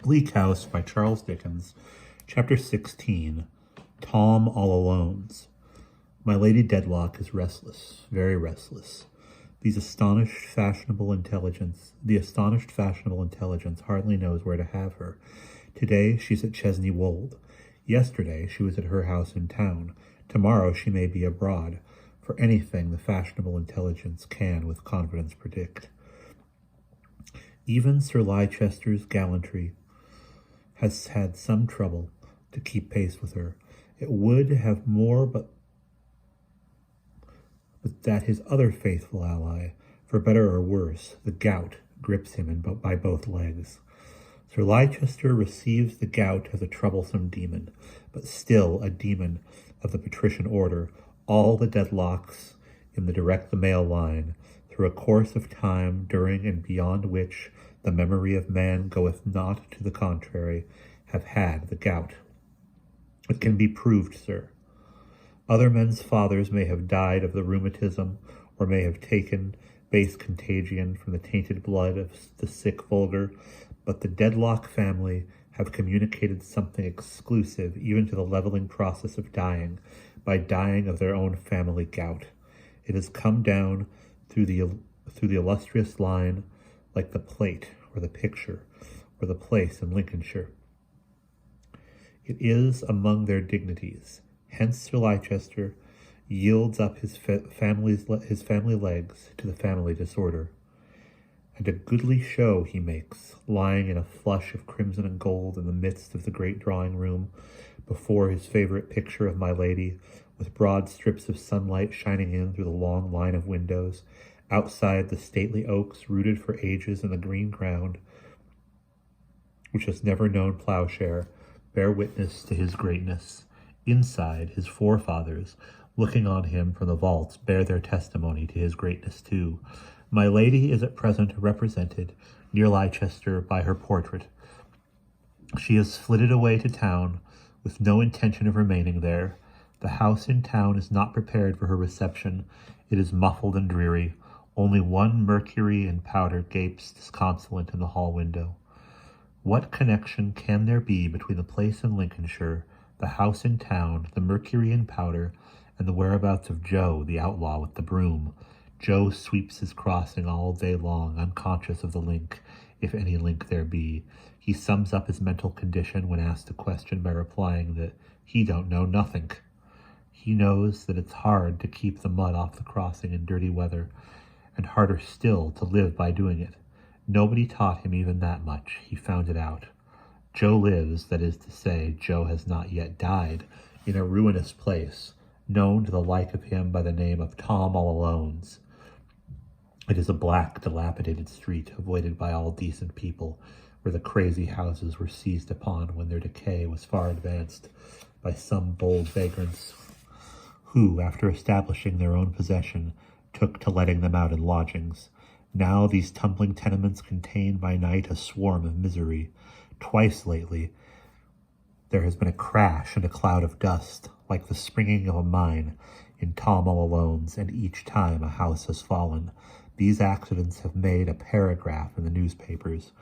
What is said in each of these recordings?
Bleak House by Charles Dickens, Chapter 16, Tom-All-Alones. My Lady Dedlock is restless, very restless. The astonished fashionable intelligence hardly knows where to have her. Today she's at Chesney Wold. Yesterday she was at her house in town. Tomorrow she may be abroad, for anything the fashionable intelligence can with confidence predict. Even Sir Leicester's gallantry has had some trouble to keep pace with her. It would have more, but that his other faithful ally, for better or worse, the gout, grips him by both legs. Sir Leicester receives the gout as a troublesome demon, but still a demon of the patrician order. All the Dedlocks in the direct mail line, through a course of time during and beyond which the memory of man goeth not to the contrary, have had the gout. It can be proved, sir. Other men's fathers may have died of the rheumatism, or may have taken base contagion from the tainted blood of the sick vulgar, but the Dedlock family have communicated something exclusive even to the leveling process of dying, by dying of their own family gout. It has come down through the illustrious line like the plate, or the picture, or the place in Lincolnshire. It is among their dignities. Hence Sir Leicester yields up his family legs to the family disorder. And a goodly show he makes, lying in a flush of crimson and gold in the midst of the great drawing room, before his favourite picture of my lady, with broad strips of sunlight shining in through the long line of windows. Outside, the stately oaks, rooted for ages in the green ground, which has never known ploughshare, bear witness to his greatness. Inside, his forefathers, looking on him from the vaults, bear their testimony to his greatness too. My lady is at present represented near Leicester by her portrait. She has flitted away to town with no intention of remaining there. The house in town is not prepared for her reception. It is muffled and dreary. Only one Mercury in powder gapes disconsolate in the hall window. What connection can there be between the place in Lincolnshire, the house in town, the Mercury in powder, and the whereabouts of Joe, the outlaw with the broom? Joe sweeps his crossing all day long, unconscious of the link, if any link there be. He sums up his mental condition when asked a question by replying that he don't know nothink. He knows that it's hard to keep the mud off the crossing in dirty weather, and harder still to live by doing it. Nobody taught him even that much. He found it out. Joe lives, that is to say, Joe has not yet died, in a ruinous place, known to the like of him by the name of Tom-All-Alone's. It is a black, dilapidated street, avoided by all decent people, where the crazy houses were seized upon when their decay was far advanced by some bold vagrants, who, after establishing their own possession, took to letting them out in lodgings. Now these tumbling tenements contain by night a swarm of misery. Twice lately there has been a crash and a cloud of dust, like the springing of a mine, in Tom-All-Alone's, and each time a house has fallen. These accidents have made a paragraph in the newspapers,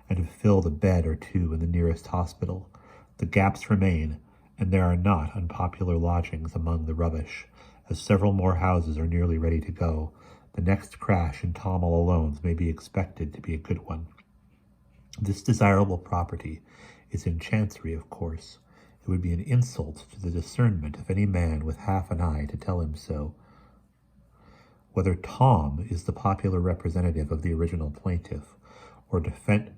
and have filled a bed or two in the nearest hospital. The gaps remain, and there are not unpopular lodgings among the rubbish, as several more houses are nearly ready to go. The next crash in Tom-All-Alone's may be expected to be a good one. This desirable property is in Chancery, of course. It would be an insult to the discernment of any man with half an eye to tell him so. Whether Tom is the popular representative of the original plaintiff, or defendant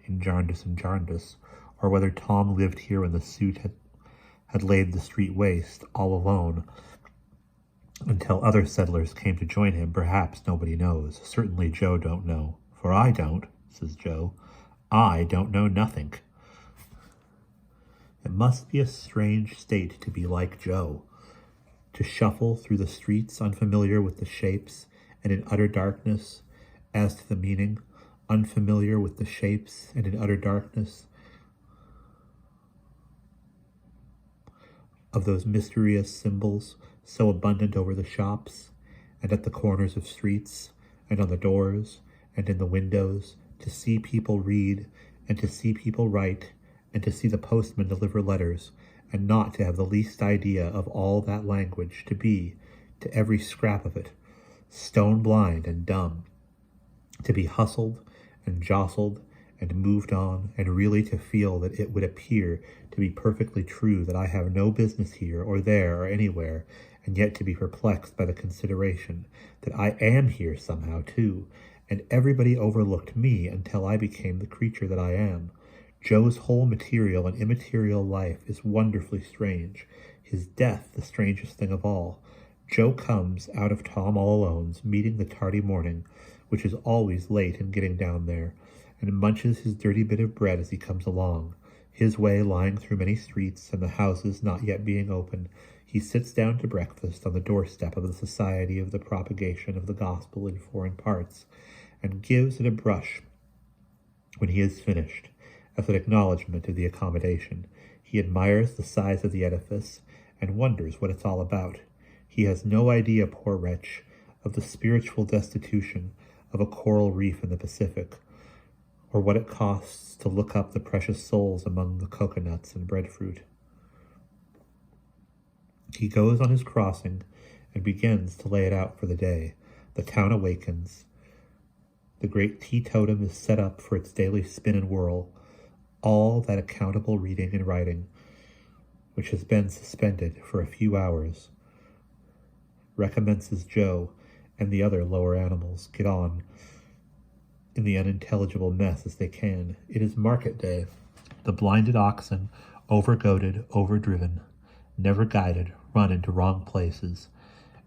in Jarndyce and Jarndyce, or whether Tom lived here when the suit had laid the street waste, all alone, until other settlers came to join him, perhaps nobody knows. Certainly Joe don't know. For I don't, says Joe. I don't know nothink. It must be a strange state to be like Joe, to shuffle through the streets unfamiliar with the shapes, and in utter darkness as to the meaning, unfamiliar with the shapes, and in utter darkness of those mysterious symbols so abundant over the shops, and at the corners of streets, and on the doors, and in the windows, to see people read, and to see people write, and to see the postman deliver letters, and not to have the least idea of all that language, to be, to every scrap of it, stone blind and dumb, to be hustled and jostled and moved on, and really to feel that it would appear to be perfectly true that I have no business here or there or anywhere, and yet to be perplexed by the consideration that I am here somehow too, and everybody overlooked me until I became the creature that I am. Joe's whole material and immaterial life is wonderfully strange, his death the strangest thing of all. Joe comes out of Tom-All-Alone's, meeting the tardy morning, which is always late in getting down there, and munches his dirty bit of bread as he comes along. His way lying through many streets, and the houses not yet being open, he sits down to breakfast on the doorstep of the Society of the Propagation of the Gospel in Foreign Parts, and gives it a brush when he is finished, as an acknowledgment of the accommodation. He admires the size of the edifice, and wonders what it's all about. He has no idea, poor wretch, of the spiritual destitution of a coral reef in the Pacific, or what it costs to look up the precious souls among the coconuts and breadfruit. He goes on his crossing and begins to lay it out for the day. The town awakens. The great teetotum is set up for its daily spin and whirl. All that accountable reading and writing, which has been suspended for a few hours, recommences. Joe and the other lower animals get on in the unintelligible mess as they can. It is market day. The blinded oxen, overgoaded, overdriven, never guided, run into wrong places,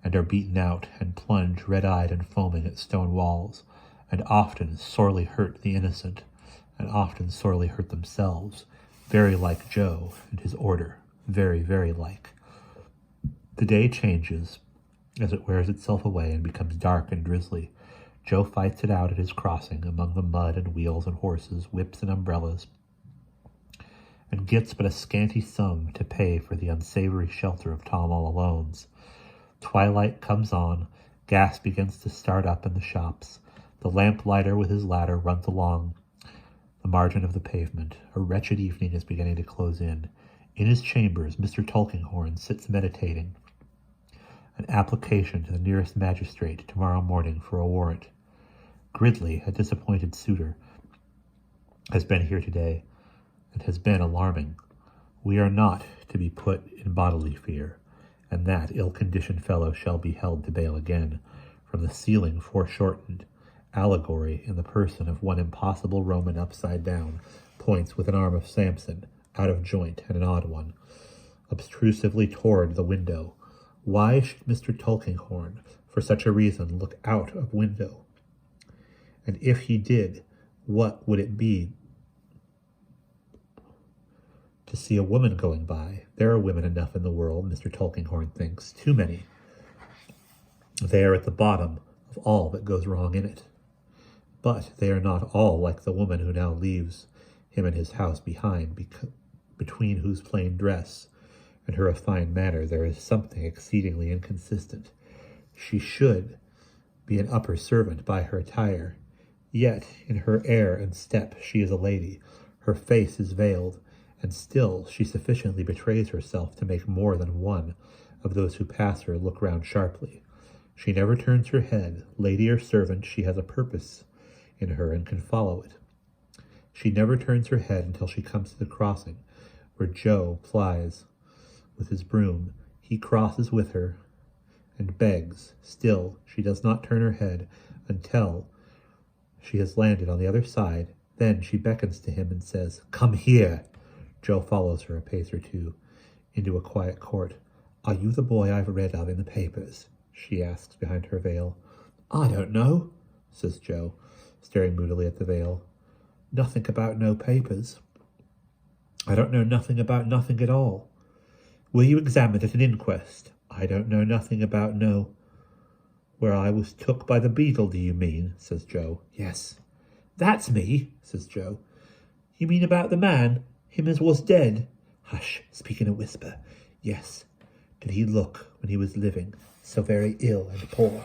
and are beaten out and plunge red-eyed and foaming at stone walls, and often sorely hurt the innocent, and often sorely hurt themselves, very like Joe and his order, very, very like. The day changes as it wears itself away and becomes dark and drizzly. Joe fights it out at his crossing among the mud and wheels and horses, whips and umbrellas, and gets but a scanty sum to pay for the unsavory shelter of Tom-All-Alone's. Twilight comes on, gas begins to start up in the shops. The lamplighter with his ladder runs along the margin of the pavement. A wretched evening is beginning to close in. In his chambers, Mr. Tulkinghorn sits meditating an application to the nearest magistrate tomorrow morning for a warrant. Gridley, a disappointed suitor, has been here today, and has been alarming. We are not to be put in bodily fear, and that ill-conditioned fellow shall be held to bail again. From the ceiling foreshortened, allegory in the person of one impossible Roman upside down points with an arm of Samson, out of joint and an odd one, obtrusively toward the window. Why should Mr. Tulkinghorn, for such a reason, look out of window? And if he did, what would it be to see a woman going by? There are women enough in the world, Mr. Tulkinghorn thinks, too many. They are at the bottom of all that goes wrong in it. But they are not all like the woman who now leaves him and his house behind, between whose plain dress and her refined manner there is something exceedingly inconsistent. She should be an upper servant by her attire, yet in her air and step she is a lady. Her face is veiled, and still she sufficiently betrays herself to make more than one of those who pass her look round sharply. She never turns her head. Lady or servant, she has a purpose in her and can follow it. She never turns her head until she comes to the crossing, where Joe plies with his broom. He crosses with her and begs. Still, she does not turn her head until she has landed on the other side. Then she beckons to him and says, "Come here." Joe follows her a pace or two into a quiet court. "Are you the boy I've read of in the papers?" she asks behind her veil. "I don't know," says Joe, staring moodily at the veil. "Nothing about no papers. I don't know nothing about nothing at all. Were you examined at an inquest? I don't know nothing about no. Where I was took by the beetle, do you mean?" says Joe. "Yes." "That's me," says Joe. "You mean about the man, him as was dead?" "Hush, speak in a whisper." "Yes. Did he look, when he was living, so very ill and poor?"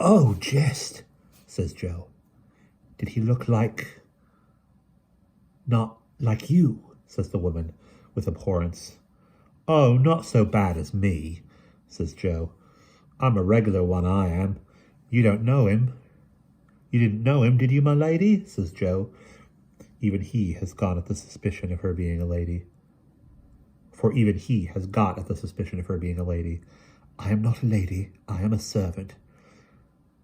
Oh, jest, says Joe. Did he look like... Not like you, says the woman, with abhorrence. Oh, not so bad as me, says Joe. I'm a regular one, I am. You don't know him. You didn't know him, did you, my lady? Says Joe. Even he has gone at the suspicion of her being a lady. For even he has got at the suspicion of her being a lady. I am not a lady, I am a servant.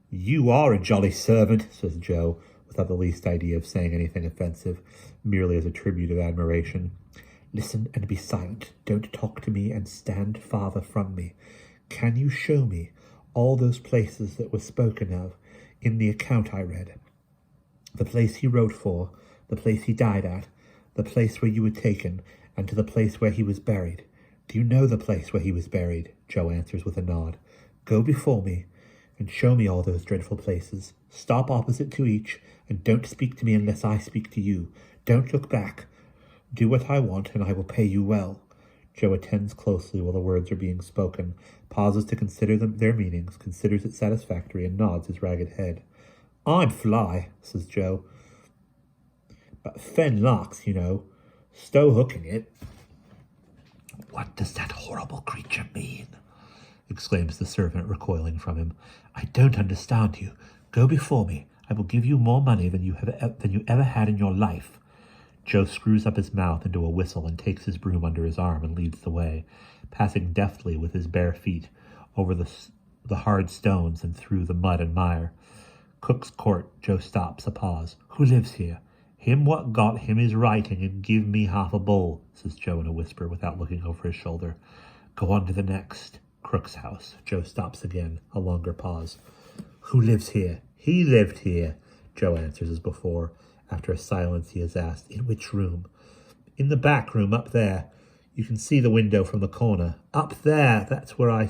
You are a jolly servant, says Joe, without the least idea of saying anything offensive, merely as a tribute of admiration. Listen and be silent. Don't talk to me and stand farther from me. Can you show me all those places that were spoken of in the account I read? The place he wrote for, the place he died at, the place where you were taken, and to the place where he was buried. Do you know the place where he was buried? Joe answers with a nod. Go before me and show me all those dreadful places. Stop opposite to each, and don't speak to me unless I speak to you. Don't look back. Do what I want, and I will pay you well. Joe attends closely while the words are being spoken, pauses to consider their meanings, considers it satisfactory, and nods his ragged head. I'd fly, says Joe. But fen locks, you know. Stow hooking it. What does that horrible creature mean? Exclaims the servant, recoiling from him. I don't understand you. Go before me. I will give you more money than you ever had in your life. Joe screws up his mouth into a whistle and takes his broom under his arm and leads the way, passing deftly with his bare feet over the hard stones and through the mud and mire. Cook's Court. Joe stops, a pause. Who lives here? Him what got him his writing and give me half a bowl, says Joe in a whisper without looking over his shoulder. Go on to the next. Crook's house. Joe stops again, a longer pause. Who lives here? He lived here, Joe answers as before. After a silence he has asked, in which room? In the back room, up there. You can see the window from the corner. Up there, that's where I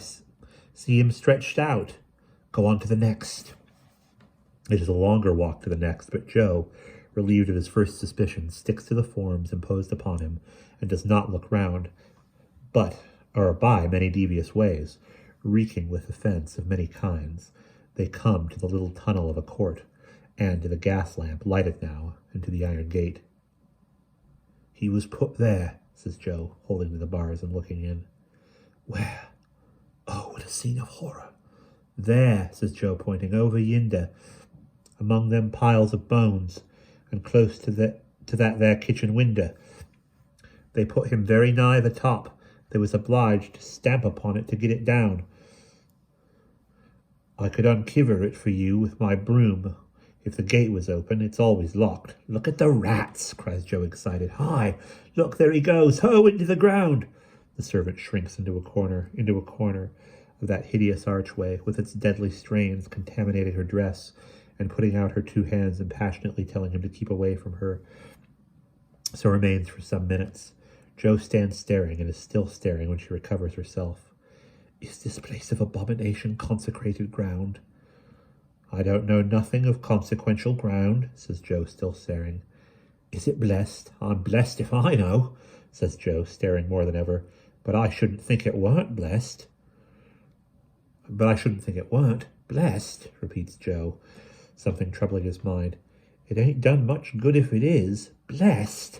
see him stretched out. Go on to the next. It is a longer walk to the next, but Joe, relieved of his first suspicion, sticks to the forms imposed upon him and does not look round, by many devious ways, reeking with offence of many kinds. They come to the little tunnel of a court, and to the gas lamp, lighted now, and to the iron gate. He was put there, says Joe, holding to the bars and looking in. Where? Oh, what a scene of horror. There, says Joe, pointing, over yinder, among them piles of bones, and close to that there kitchen window. They put him very nigh the top. They was obliged to stamp upon it to get it down. I could unkiver it for you with my broom. If the gate was open, it's always locked. Look at the rats, cries Joe, excited. Hi, look, there he goes. Ho, into the ground. The servant shrinks into a corner of that hideous archway, with its deadly strains contaminating her dress, and putting out her two hands and passionately telling him to keep away from her. So remains for some minutes. Joe stands staring, and is still staring when she recovers herself. Is this place of abomination consecrated ground? I don't know nothing of consequential ground, says Joe, still staring. Is it blessed? I'm blessed if I know, says Joe, staring more than ever. But I shouldn't think it weren't blessed. Blessed, repeats Joe, something troubling his mind. It ain't done much good if it is. Blessed?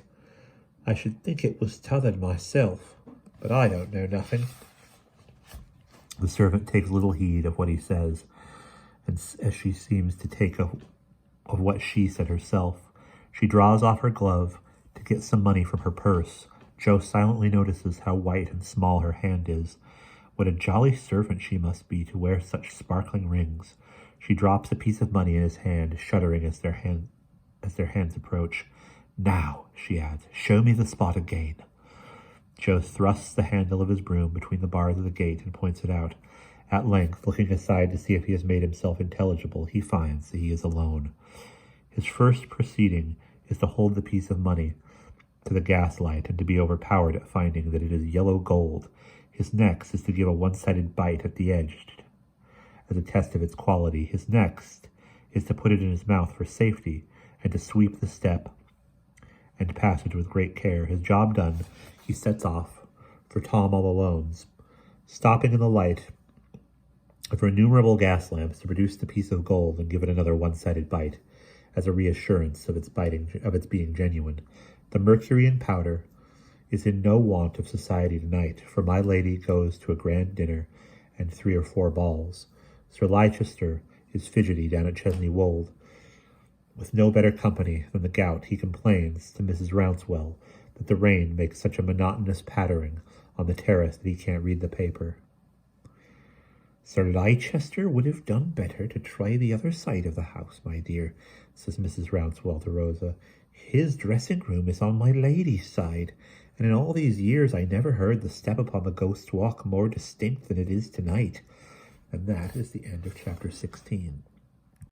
I should think it was t'othered myself, but I don't know nothing. The servant takes little heed of what he says, and as she seems to take of what she said herself. She draws off her glove to get some money from her purse. Joe silently notices how white and small her hand is. What a jolly servant she must be to wear such sparkling rings. She drops a piece of money in his hand, shuddering as their hands approach. Now, she adds, show me the spot again. Joe thrusts the handle of his broom between the bars of the gate and points it out. At length, looking aside to see if he has made himself intelligible, he finds that he is alone. His first proceeding is to hold the piece of money to the gaslight and to be overpowered at finding that it is yellow gold. His next is to give a one-sided bite at the edge as a test of its quality. His next is to put it in his mouth for safety and to sweep the step and passage with great care. His job done, he sets off for Tom-All-Alone's. Stopping in the light, a with innumerable gas lamps to produce the piece of gold and give it another one-sided bite, as a reassurance of its being genuine. The mercury in powder is in no want of society tonight, for my lady goes to a grand dinner and 3 or 4 balls. Sir Leicester is fidgety down at Chesney Wold. With no better company than the gout, he complains to Mrs. Rouncewell that the rain makes such a monotonous pattering on the terrace that he can't read the paper. Sir Leicester would have done better to try the other side of the house, my dear, says Mrs. Rouncewell to Rosa. His dressing-room is on my lady's side, and in all these years I never heard the step upon the Ghost's Walk more distinct than it is tonight. And that is the end of chapter 16.